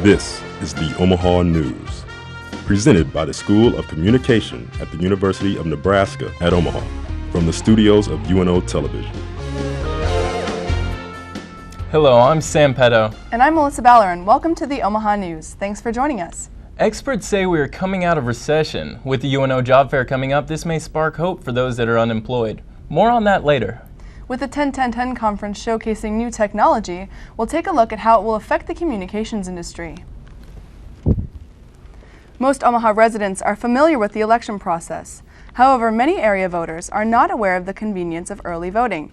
This is the Omaha News, presented by the School of Communication at the University of Nebraska at Omaha, from the studios of UNO Television. Hello, I'm Sam Petto. And I'm Melissa Ballerin. Welcome to the Omaha News. Thanks for joining us. Experts say we are coming out of recession. With the UNO Job Fair coming up, this may spark hope for those that are unemployed. More on that later. With the 10-10-10 conference showcasing new technology, we'll take a look at how it will affect the communications industry. Most Omaha residents are familiar with the election process. However, many area voters are not aware of the convenience of early voting.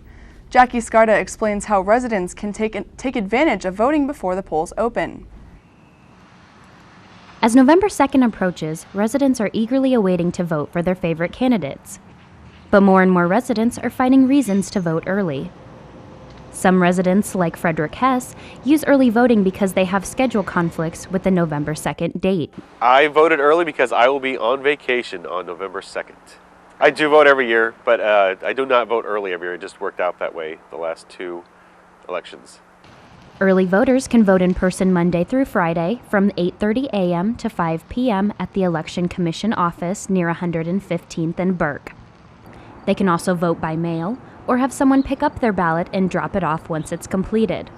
Jackie Scarda explains how residents can take advantage of voting before the polls open. As November 2nd approaches, residents are eagerly awaiting to vote for their favorite candidates. But more and more residents are finding reasons to vote early. Some residents, like Frederick Hess, use early voting because they have schedule conflicts with the November 2nd date. I voted early because I will be on vacation on November 2nd. I do vote every year, but I do not vote early every year. It just worked out that way the last two elections. Early voters can vote in person Monday through Friday from 8:30 a.m. to 5 p.m. at the Election Commission office near 115th and Burke. They can also vote by mail or have someone pick up their ballot and drop it off once it's completed.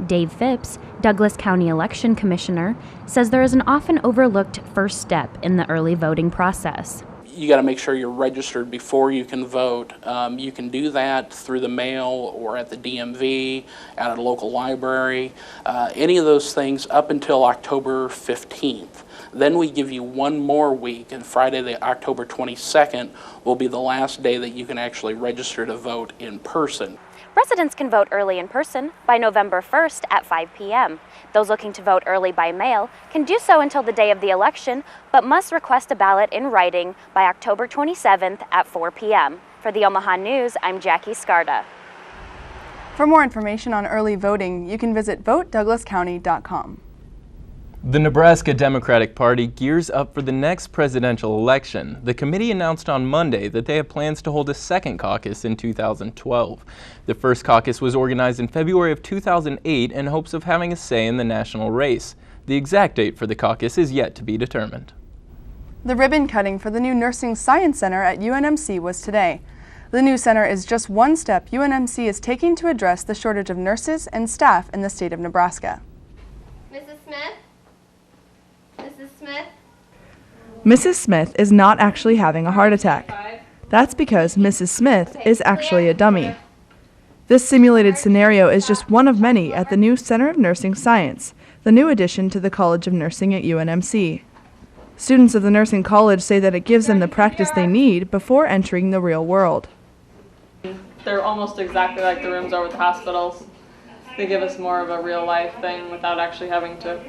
Dave Phipps, Douglas County Election Commissioner, says there is an often overlooked first step in the early voting process. You got to make sure you're registered before you can vote. You can do that through the mail or at the DMV, at a local library, any of those things up until October 15th. Then we give you one more week, and Friday, the October 22nd, will be the last day that you can actually register to vote in person. Residents can vote early in person by November 1st at 5 p.m. Those looking to vote early by mail can do so until the day of the election, but must request a ballot in writing by October 27th at 4 p.m. For the Omaha News, I'm Jackie Scarda. For more information on early voting, you can visit votedouglascounty.com. The Nebraska Democratic Party gears up for the next presidential election. The committee announced on Monday that they have plans to hold a second caucus in 2012. The first caucus was organized in February of 2008 in hopes of having a say in the national race. The exact date for the caucus is yet to be determined. The ribbon cutting for the new Nursing Science Center at UNMC was today. The new center is just one step UNMC is taking to address the shortage of nurses and staff in the state of Nebraska. Mrs. Smith? Mrs. Smith? Mrs. Smith is not actually having a heart attack. That's because Mrs. Smith is actually a dummy. This simulated scenario is just one of many at the new Center of Nursing Science, the new addition to the College of Nursing at UNMC. Students of the nursing college say that it gives them the practice they need before entering the real world. They're almost exactly like the rooms over at the hospitals. They give us more of a real life thing without actually having to,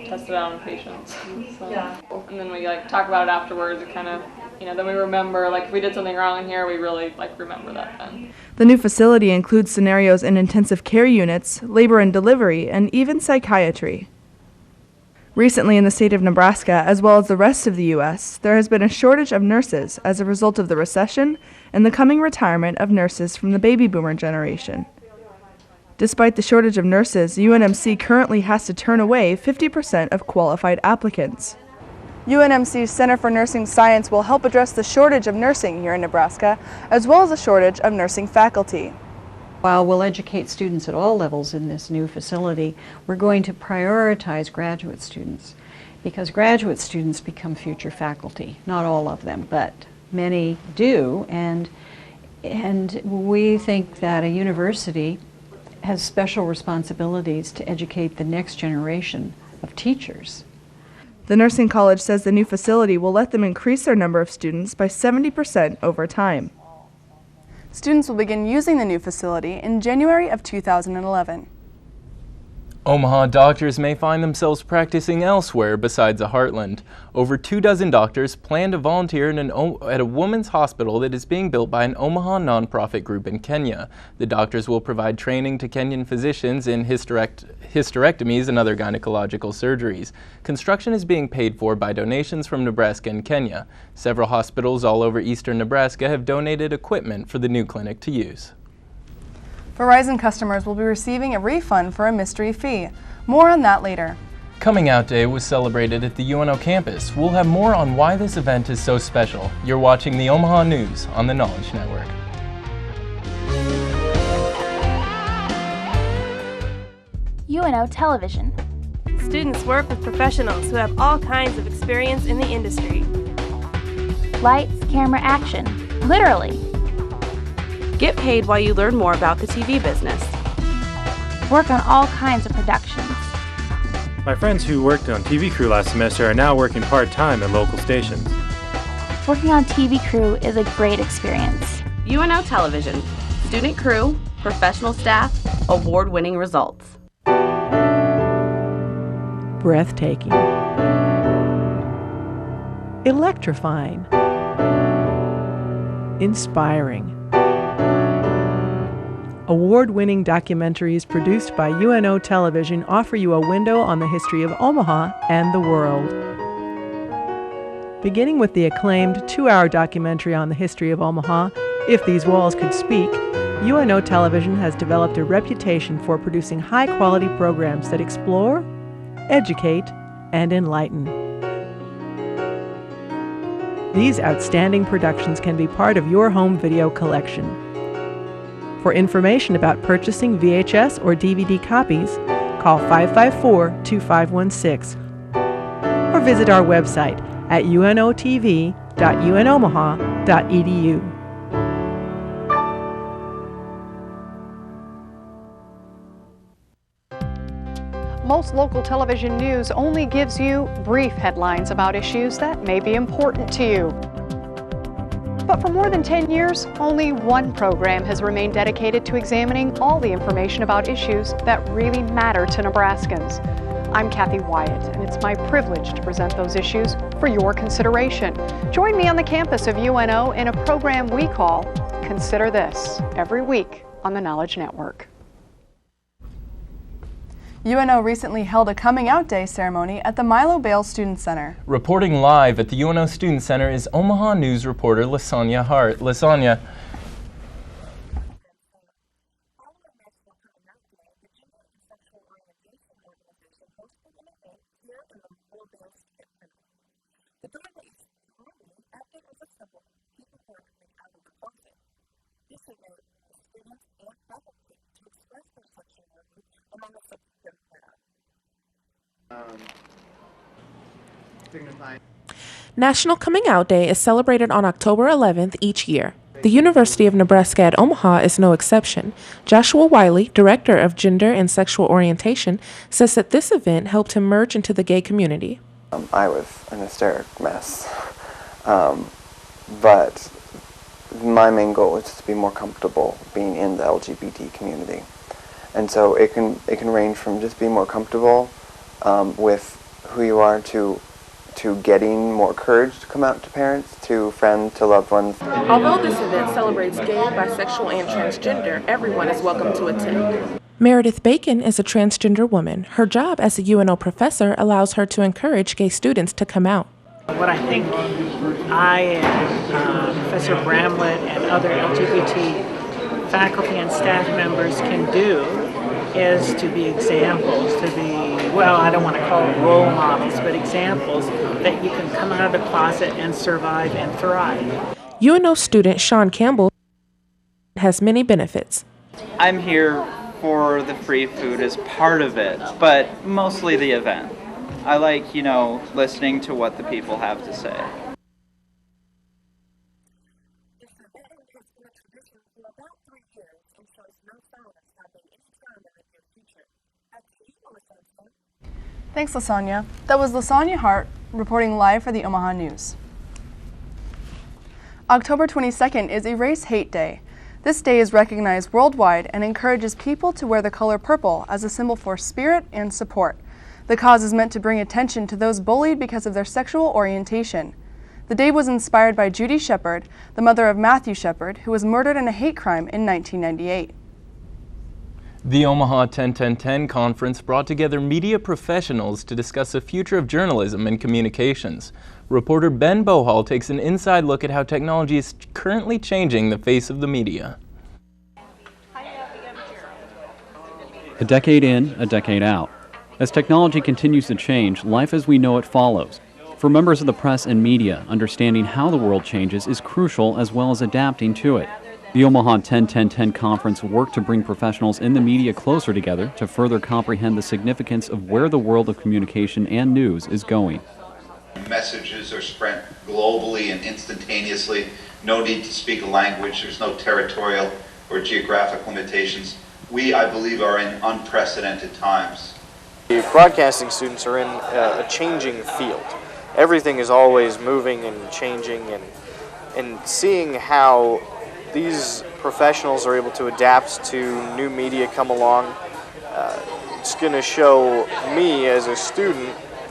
test it out on patients. So, yeah. And then we talk about it afterwards. It kind of, then we remember, if we did something wrong in here, we really remember that then. The new facility includes scenarios in intensive care units, labor and delivery, and even psychiatry. Recently in the state of Nebraska, as well as the rest of the U.S., there has been a shortage of nurses as a result of the recession and the coming retirement of nurses from the baby boomer generation. Despite the shortage of nurses, UNMC currently has to turn away 50% of qualified applicants. UNMC's Center for Nursing Science will help address the shortage of nursing here in Nebraska, as well as a shortage of nursing faculty. While we'll educate students at all levels in this new facility, we're going to prioritize graduate students because graduate students become future faculty. Not all of them, but many do, and we think that a university has special responsibilities to educate the next generation of teachers. The nursing college says the new facility will let them increase their number of students by 70% over time. Students will begin using the new facility in January of 2011. Omaha doctors may find themselves practicing elsewhere besides the Heartland. Over 24 doctors plan to volunteer at a women's hospital that is being built by an Omaha nonprofit group in Kenya. The doctors will provide training to Kenyan physicians in hysterectomies and other gynecological surgeries. Construction is being paid for by donations from Nebraska and Kenya. Several hospitals all over eastern Nebraska have donated equipment for the new clinic to use. Verizon customers will be receiving a refund for a mystery fee. More on that later. Coming Out Day was celebrated at the UNO campus. We'll have more on why this event is so special. You're watching the Omaha News on the Knowledge Network. UNO Television. Students work with professionals who have all kinds of experience in the industry. Lights, camera, action. Literally. Get paid while you learn more about the TV business. Work on all kinds of productions. My friends who worked on TV crew last semester are now working part-time at local stations. Working on TV crew is a great experience. UNO Television. Student crew, professional staff, award-winning results. Breathtaking. Electrifying. Inspiring. Award-winning documentaries produced by UNO Television offer you a window on the history of Omaha and the world. Beginning with the acclaimed 2-hour documentary on the history of Omaha, If These Walls Could Speak, UNO Television has developed a reputation for producing high-quality programs that explore, educate, and enlighten. These outstanding productions can be part of your home video collection. For information about purchasing VHS or DVD copies, call 554-2516 or visit our website at unotv.unomaha.edu. Most local television news only gives you brief headlines about issues that may be important to you. But for more than 10 years, only one program has remained dedicated to examining all the information about issues that really matter to Nebraskans. I'm Kathy Wyatt, and it's my privilege to present those issues for your consideration. Join me on the campus of UNO in a program we call Consider This, every week on the Knowledge Network. UNO recently held a Coming Out Day ceremony at the Milo Bale Student Center. Reporting live at the UNO Student Center is Omaha News reporter LaSonia Hart. LaSonia. National Coming Out Day is celebrated on October 11th each year. The University of Nebraska at Omaha is no exception. Joshua Wiley, Director of Gender and Sexual Orientation, says that this event helped him merge into the gay community. I was an hysteric mess, but my main goal was just to be more comfortable being in the LGBT community. And so it can range from just being more comfortable with who you are to getting more courage to come out to parents, to friends, to loved ones. Although this event celebrates gay, bisexual, and transgender, everyone is welcome to attend. Meredith Bacon is a transgender woman. Her job as a UNO professor allows her to encourage gay students to come out. What I think I and Professor Bramlett and other LGBT faculty and staff members can do is to be examples, to be, well, I don't want to call them role models, but examples that you can come out of the closet and survive and thrive. UNO student Sean Campbell has many benefits. I'm here for the free food as part of it, but mostly the event. I like, listening to what the people have to say. Thanks, LaSonia. That was LaSonia Hart reporting live for the Omaha News. October 22nd is Erase Hate Day. This day is recognized worldwide and encourages people to wear the color purple as a symbol for spirit and support. The cause is meant to bring attention to those bullied because of their sexual orientation. The day was inspired by Judy Shepard, the mother of Matthew Shepard, who was murdered in a hate crime in 1998. The Omaha 10-10-10 conference brought together media professionals to discuss the future of journalism and communications. Reporter Ben Bohal takes an inside look at how technology is currently changing the face of the media. A decade in, a decade out. As technology continues to change, life as we know it follows. For members of the press and media, understanding how the world changes is crucial as well as adapting to it. The Omaha 10-10-10 conference worked to bring professionals in the media closer together to further comprehend the significance of where the world of communication and news is going. Messages are spread globally and instantaneously. No need to speak a language. There's no territorial or geographic limitations. We, I believe, are in unprecedented times. The broadcasting students are in a changing field. Everything is always moving and changing, and seeing how these professionals are able to adapt to new media come along, it's going to show me as a student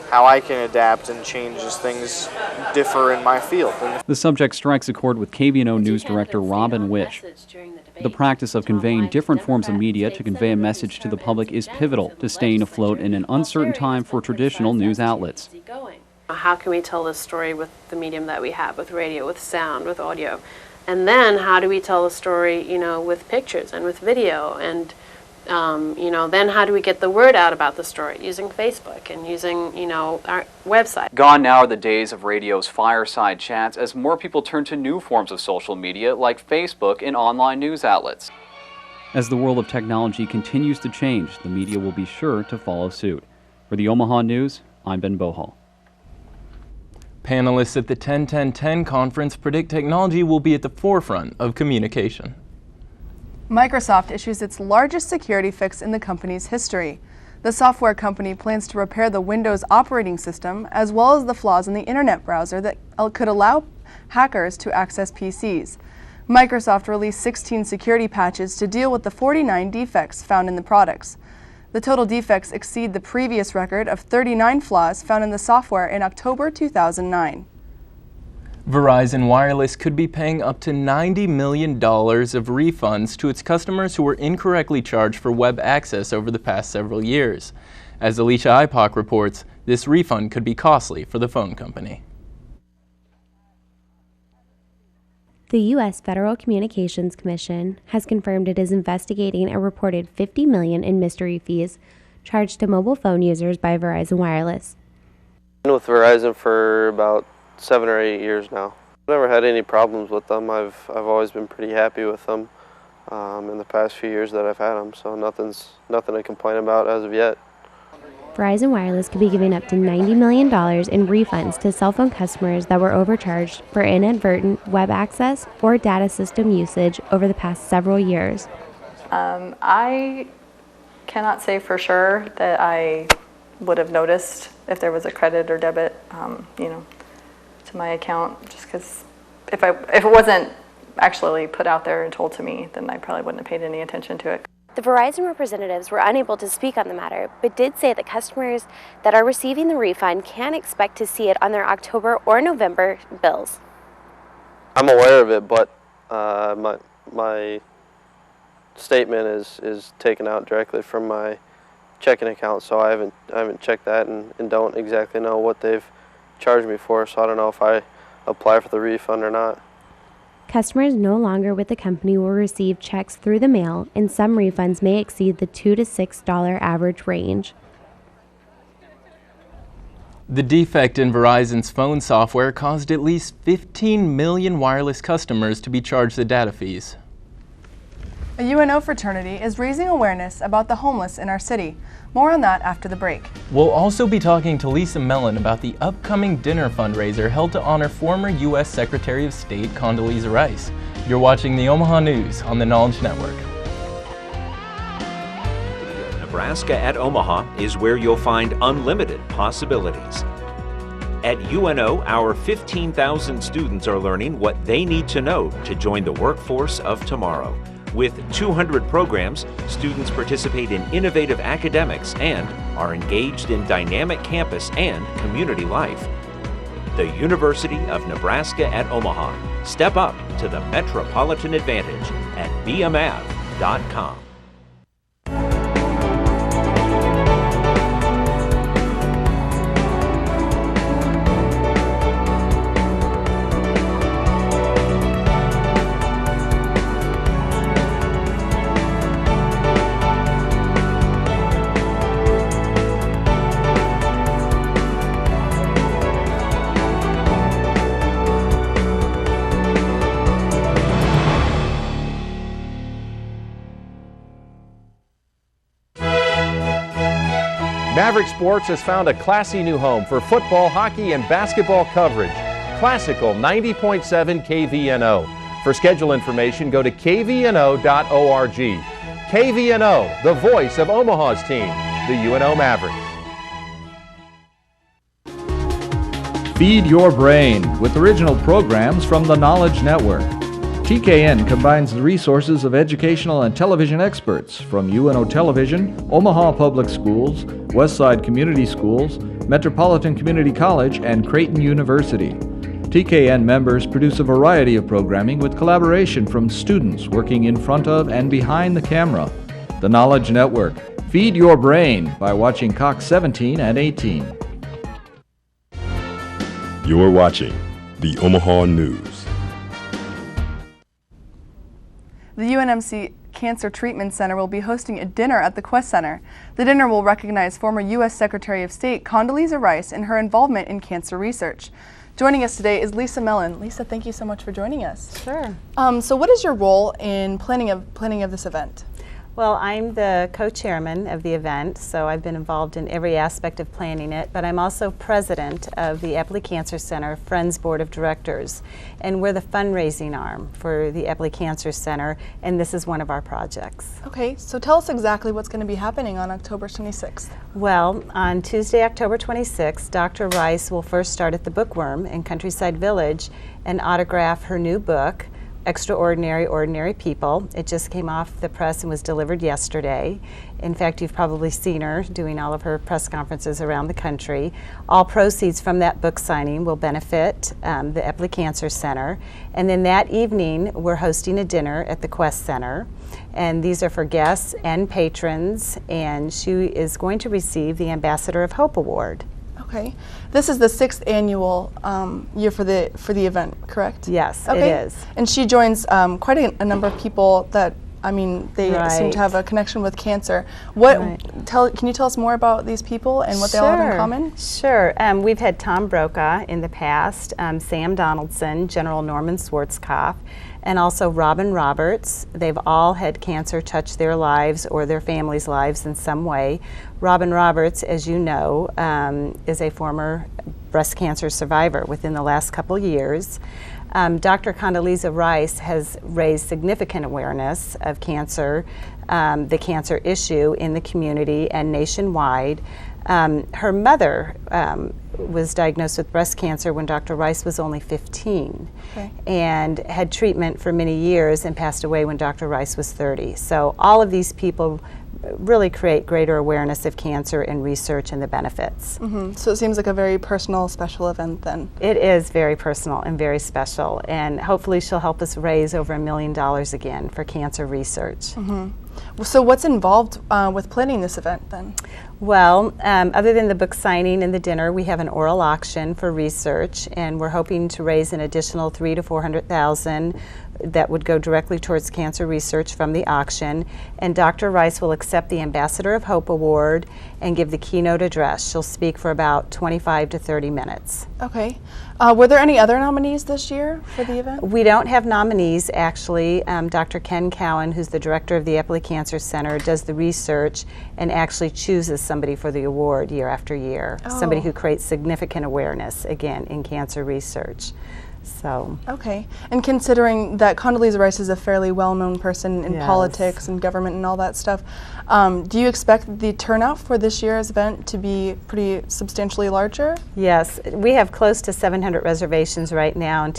how I can adapt and change as things differ in my field. The subject strikes a chord with KVNO News Director Robin Witch. The practice of conveying different forms of media to convey a message to the public is pivotal to staying afloat in an uncertain time for traditional news outlets. How can we tell this story with the medium that we have, with radio, with sound, with audio? And then how do we tell the story, with pictures and with video? And, then how do we get the word out about the story? Using Facebook and using, our website. Gone now are the days of radio's fireside chats as more people turn to new forms of social media like Facebook and online news outlets. As the world of technology continues to change, the media will be sure to follow suit. For the Omaha News, I'm Ben Bohal. Panelists at the 10-10-10 conference predict technology will be at the forefront of communication. Microsoft issues its largest security fix in the company's history. The software company plans to repair the Windows operating system as well as the flaws in the internet browser that could allow hackers to access PCs. Microsoft released 16 security patches to deal with the 49 defects found in the products. The total defects exceed the previous record of 39 flaws found in the software in October 2009. Verizon Wireless could be paying up to $90 million of refunds to its customers who were incorrectly charged for web access over the past several years. As Alicia Ipock reports, this refund could be costly for the phone company. The U.S. Federal Communications Commission has confirmed it is investigating a reported $50 million in mystery fees charged to mobile phone users by Verizon Wireless. I've been with Verizon for about 7 or 8 years now. I've never had any problems with them. I've always been pretty happy with them in the past few years that I've had them, so nothing to complain about as of yet. Verizon Wireless could be giving up to $90 million in refunds to cell phone customers that were overcharged for inadvertent web access or data system usage over the past several years. I cannot say for sure that I would have noticed if there was a credit or debit, to my account, just because if it wasn't actually put out there and told to me, then I probably wouldn't have paid any attention to it. The Verizon representatives were unable to speak on the matter, but did say that customers that are receiving the refund can expect to see it on their October or November bills. I'm aware of it, but my statement is taken out directly from my checking account, so I haven't checked that and don't exactly know what they've charged me for, so I don't know if I apply for the refund or not. Customers no longer with the company will receive checks through the mail, and some refunds may exceed the $2 to $6 average range. The defect in Verizon's phone software caused at least 15 million wireless customers to be charged the data fees. A UNO fraternity is raising awareness about the homeless in our city. More on that after the break. We'll also be talking to Lisa Mellon about the upcoming dinner fundraiser held to honor former U.S. Secretary of State Condoleezza Rice. You're watching the Omaha News on the Knowledge Network. Nebraska at Omaha is where you'll find unlimited possibilities. At UNO, our 15,000 students are learning what they need to know to join the workforce of tomorrow. With 200 programs, students participate in innovative academics and are engaged in dynamic campus and community life. The University of Nebraska at Omaha. Step up to the metropolitan advantage at bmav.com. Maverick Sports has found a classy new home for football, hockey, and basketball coverage. Classical 90.7 KVNO. For schedule information, go to kvno.org. KVNO, the voice of Omaha's team, the UNO Mavericks. Feed your brain with original programs from the Knowledge Network. TKN combines the resources of educational and television experts from UNO Television, Omaha Public Schools, Westside Community Schools, Metropolitan Community College, and Creighton University. TKN members produce a variety of programming with collaboration from students working in front of and behind the camera. The Knowledge Network. Feed your brain by watching Cox 17 and 18. You're watching the Omaha News. The UNMC Cancer Treatment Center will be hosting a dinner at the Quest Center. The dinner will recognize former U.S. Secretary of State Condoleezza Rice and her involvement in cancer research. Joining us today is Lisa Mellon. Lisa, thank you so much for joining us. Sure. So what is your role in planning of this event? Well, I'm the co-chairman of the event, so I've been involved in every aspect of planning it, but I'm also president of the Epley Cancer Center Friends Board of Directors, and we're the fundraising arm for the Epley Cancer Center, and this is one of our projects. Okay, so tell us exactly what's going to be happening on October 26th. Well, on Tuesday, October 26th, Dr. Rice will first start at the Bookworm in Countryside Village and autograph her new book, Extraordinary, Ordinary People. It just came off the press and was delivered yesterday. In fact, you've probably seen her doing all of her press conferences around the country. All proceeds from that book signing will benefit the Epley Cancer Center. And then that evening, we're hosting a dinner at the Quest Center. And these are for guests and patrons. And she is going to receive the Ambassador of Hope Award. Okay. This is the 6th annual year for the event, correct? Yes, okay. It is. And she joins quite a number of people that, I mean, they seem to have a connection with cancer. Can you tell us more about these people and what they all have in common? Sure. We've had Tom Brokaw in the past, Sam Donaldson, General Norman Schwarzkopf, and also Robin Roberts. They've all had cancer touch their lives or their families' lives in some way. Robin Roberts, as you know, is a former breast cancer survivor within the last couple years. Dr. Condoleezza Rice has raised significant awareness of cancer, the cancer issue in the community and nationwide. Her mother was diagnosed with breast cancer when Dr. Rice was only 15 and had treatment for many years and passed away when Dr. Rice was 30. So all of these people really create greater awareness of cancer and research and the benefits. So it seems like a very personal, special event then. It is very personal and very special, and hopefully she'll help us raise over $1 million again for cancer research. So what's involved with planning this event then? Well, other than the book signing and the dinner, we have an oral auction for research, and we're hoping to raise an additional $300,000 to $400,000 that would go directly towards cancer research from the auction. And Dr. Rice will accept the Ambassador of Hope Award and give the keynote address. She'll speak for about 25 to 30 minutes. Okay. Were there any other nominees this year for the event? We don't have nominees, actually. Dr. Ken Cowan, who's the director of the Epley Cancer Center, does the research and actually chooses somebody for the award year after year. Somebody who creates significant awareness, again, in cancer research. So. Okay. And considering that Condoleezza Rice is a fairly well-known person in politics and government and all that stuff, do you expect the turnout for this year's event to be pretty substantially larger? Yes. We have close to 700 reservations right now, and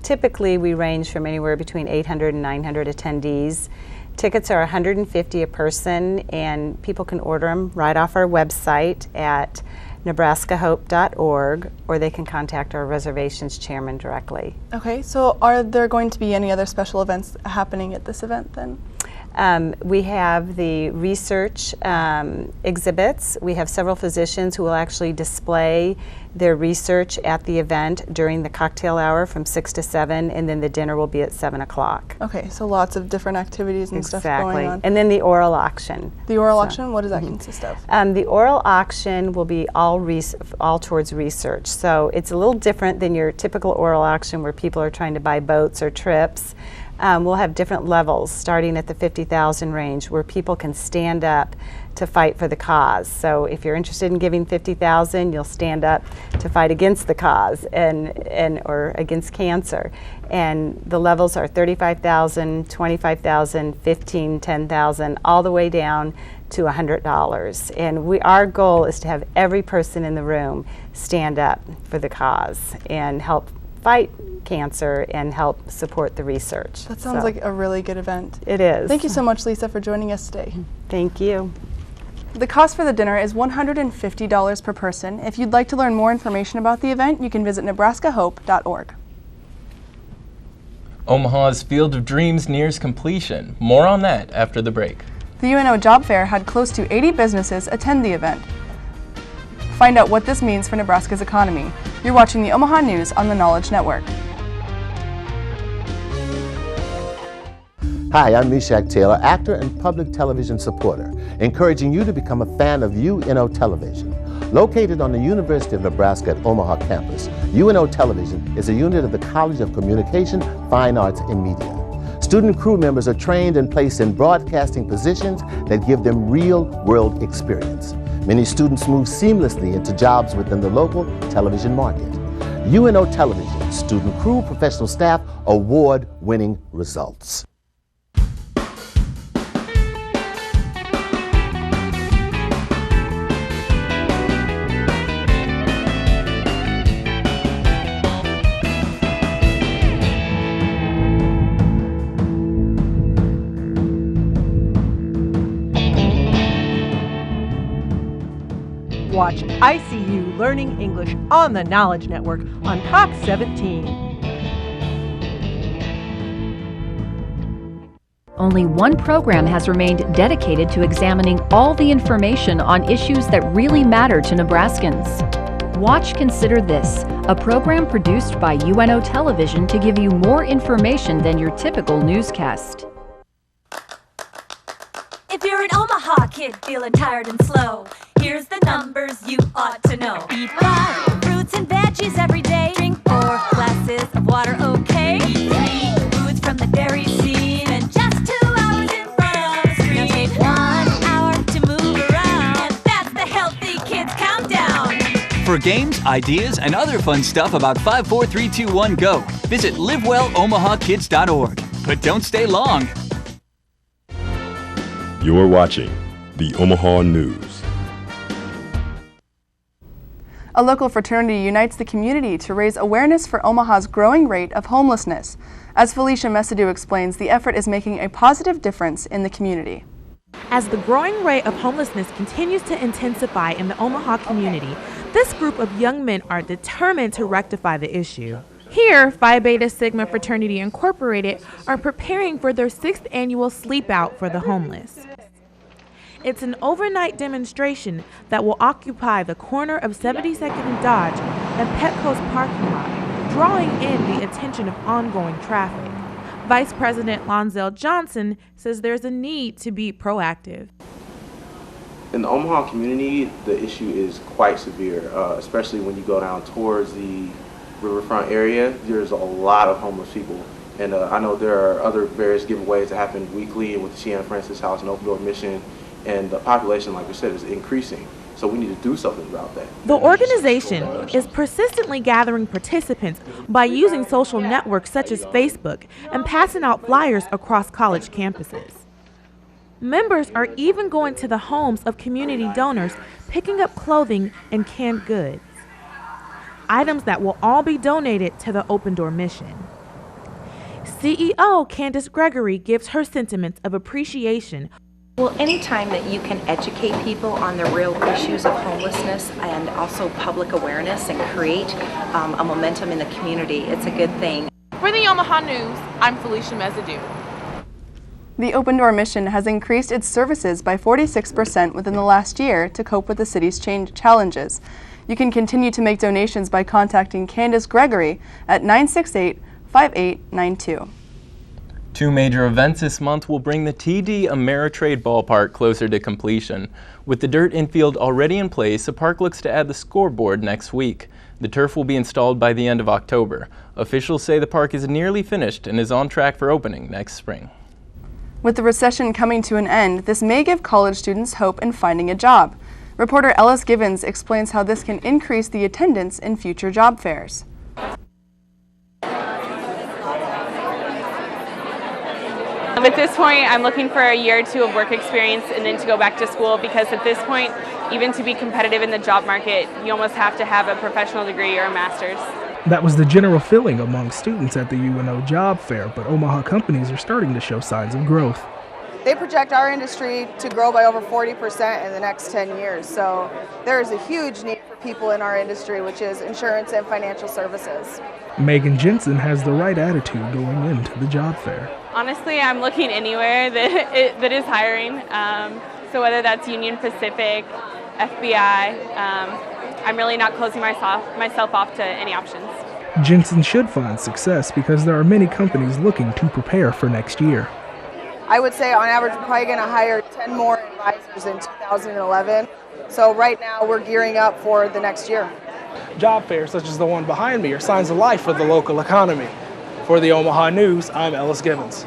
typically we range from anywhere between 800 and 900 attendees. Tickets are $150 a person, and people can order them right off our website at nebraskahope.org, or they can contact our reservations chairman directly. Okay, so are there going to be any other special events happening at this event then? We have the research exhibits. We have several physicians who will actually display their research at the event during the cocktail hour from 6 to 7, and then the dinner will be at 7 o'clock. Okay, so lots of different activities and stuff going on. And then the oral auction. The oral auction, what does that consist of? The oral auction will be all towards research. So it's a little different than your typical oral auction where people are trying to buy boats or trips. We'll have different levels starting at the $50,000 range where people can stand up to fight for the cause. So if you're interested in giving $50,000, you'll stand up to fight against the cause or against cancer. And the levels are $35,000, $25,000, $15,000, $10,000, all the way down to $100. And our goal is to have every person in the room stand up for the cause and help fight cancer and help support the research. That sounds like a really good event. It is. Thank you so much, Lisa, for joining us today. Thank you. The cost for the dinner is $150 per person. If you'd like to learn more information about the event, you can visit nebraskahope.org. Omaha's Field of Dreams nears completion. More on that after the break. The UNO Job Fair had close to 80 businesses attend the event. Find out what this means for Nebraska's economy. You're watching the Omaha News on the Knowledge Network. Hi, I'm Meshach Taylor, actor and public television supporter, encouraging you to become a fan of UNO Television. Located on the University of Nebraska at Omaha campus, UNO Television is a unit of the College of Communication, Fine Arts, and Media. Student crew members are trained and placed in broadcasting positions that give them real-world experience. Many students move seamlessly into jobs within the local television market. UNO Television, student crew, professional staff, award-winning results. Watch ICU Learning English on the Knowledge Network on Cox 17. Only one program has remained dedicated to examining all the information on issues that really matter to Nebraskans. Watch Consider This, a program produced by UNO Television to give you more information than your typical newscast. If you're an Omaha kid feeling tired and slow, here's the numbers you ought to know. Eat 5 fruits and veggies every day. Drink 4 glasses of water, okay? Eat 3 foods from the dairy scene. And just 2 hours in front of the screen. Now take 1 hour to move around. And that's the Healthy Kids Countdown. For games, ideas, and other fun stuff about 5, 4, 3, 2, 1, go. Visit livewellomahkids.org. But don't stay long. You're watching the Omaha News. A local fraternity unites the community to raise awareness for Omaha's growing rate of homelessness. As Felicia Messidoux explains, the effort is making a positive difference in the community. As the growing rate of homelessness continues to intensify in the Omaha community, this group of young men are determined to rectify the issue. Here, Phi Beta Sigma Fraternity Incorporated are preparing for their 6th annual Sleep Out for the Homeless. It's an overnight demonstration that will occupy the corner of 72nd and Dodge and Petco's parking lot, drawing in the attention of ongoing traffic. Vice President Lonzel Johnson says there's a need to be proactive. In the Omaha community, the issue is quite severe, especially when you go down towards the riverfront area. There's a lot of homeless people. And I know there are other various giveaways that happen weekly with the Sienna Francis House and Open Door Mission. And the population, like we said, is increasing. So we need to do something about that. The organization is persistently gathering participants by using social networks such as Facebook and passing out flyers across college campuses. Members are even going to the homes of community donors, picking up clothing and canned goods, items that will all be donated to the Open Door Mission. CEO Candace Gregory gives her sentiments of appreciation. Well, anytime that you can educate people on the real issues of homelessness and also public awareness and create a momentum in the community, it's a good thing. For the Omaha News, I'm Felicia Messidoux. The Open Door Mission has increased its services by 46% within the last year to cope with the city's challenges. You can continue to make donations by contacting Candace Gregory at 968-5892. 2 major events this month will bring the TD Ameritrade Ballpark closer to completion. With the dirt infield already in place, the park looks to add the scoreboard next week. The turf will be installed by the end of October. Officials say the park is nearly finished and is on track for opening next spring. With the recession coming to an end, this may give college students hope in finding a job. Reporter Ellis Givens explains how this can increase the attendance in future job fairs. At this point, I'm looking for a year or two of work experience and then to go back to school, because at this point, even to be competitive in the job market, you almost have to have a professional degree or a master's. That was the general feeling among students at the UNO job fair, but Omaha companies are starting to show signs of growth. They project our industry to grow by over 40% in the next 10 years, so there is a huge need for people in our industry, which is insurance and financial services. Megan Jensen has the right attitude going into the job fair. Honestly, I'm looking anywhere that is hiring, so whether that's Union Pacific, FBI, I'm really not closing myself off to any options. Jensen should find success because there are many companies looking to prepare for next year. I would say on average we're probably going to hire 10 more advisors in 2011. So right now we're gearing up for the next year. Job fairs such as the one behind me are signs of life for the local economy. For the Omaha News, I'm Ellis Givens.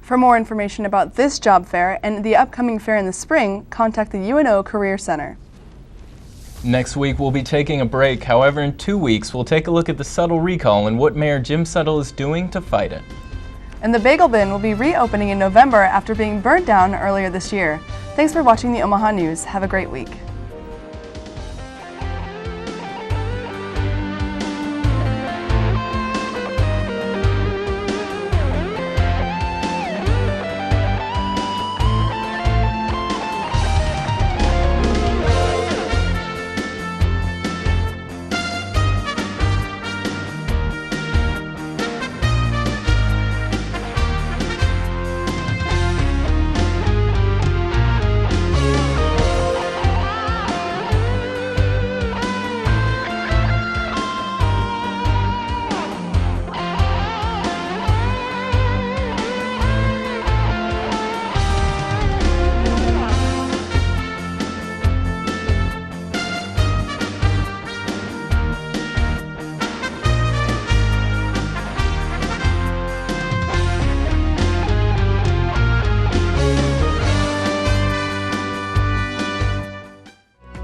For more information about this job fair and the upcoming fair in the spring, contact the UNO Career Center. Next week, we'll be taking a break. However, in 2 weeks, we'll take a look at the Suttle recall and what Mayor Jim Suttle is doing to fight it. And the Bagel Bin will be reopening in November after being burnt down earlier this year. Thanks for watching the Omaha News. Have a great week.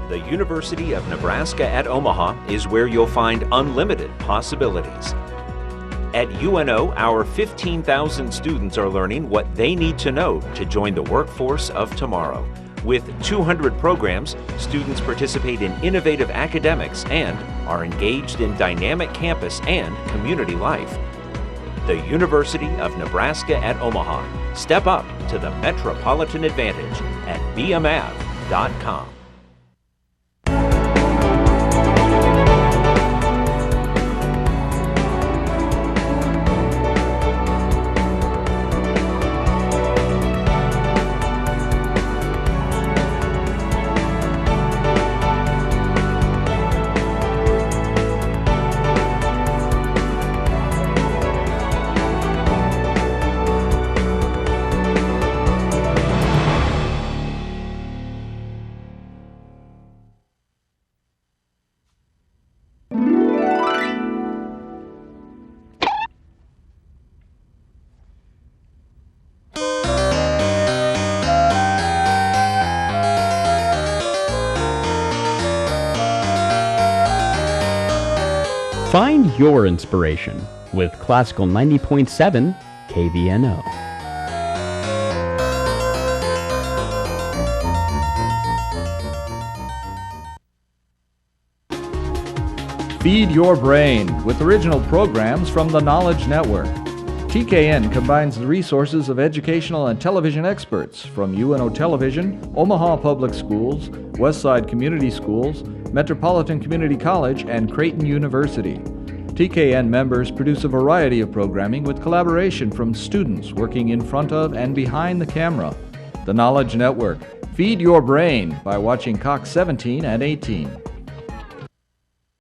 The University of Nebraska at Omaha is where you'll find unlimited possibilities. At UNO, our 15,000 students are learning what they need to know to join the workforce of tomorrow. With 200 programs, students participate in innovative academics and are engaged in dynamic campus and community life. The University of Nebraska at Omaha. Step up to the metropolitan advantage at bmav.com. Find your inspiration with Classical 90.7 KVNO. Feed your brain with original programs from the Knowledge Network. TKN combines the resources of educational and television experts from UNO Television, Omaha Public Schools, Westside Community Schools, Metropolitan Community College, and Creighton University. TKN members produce a variety of programming with collaboration from students working in front of and behind the camera. The Knowledge Network. Feed your brain by watching Cox 17 and 18.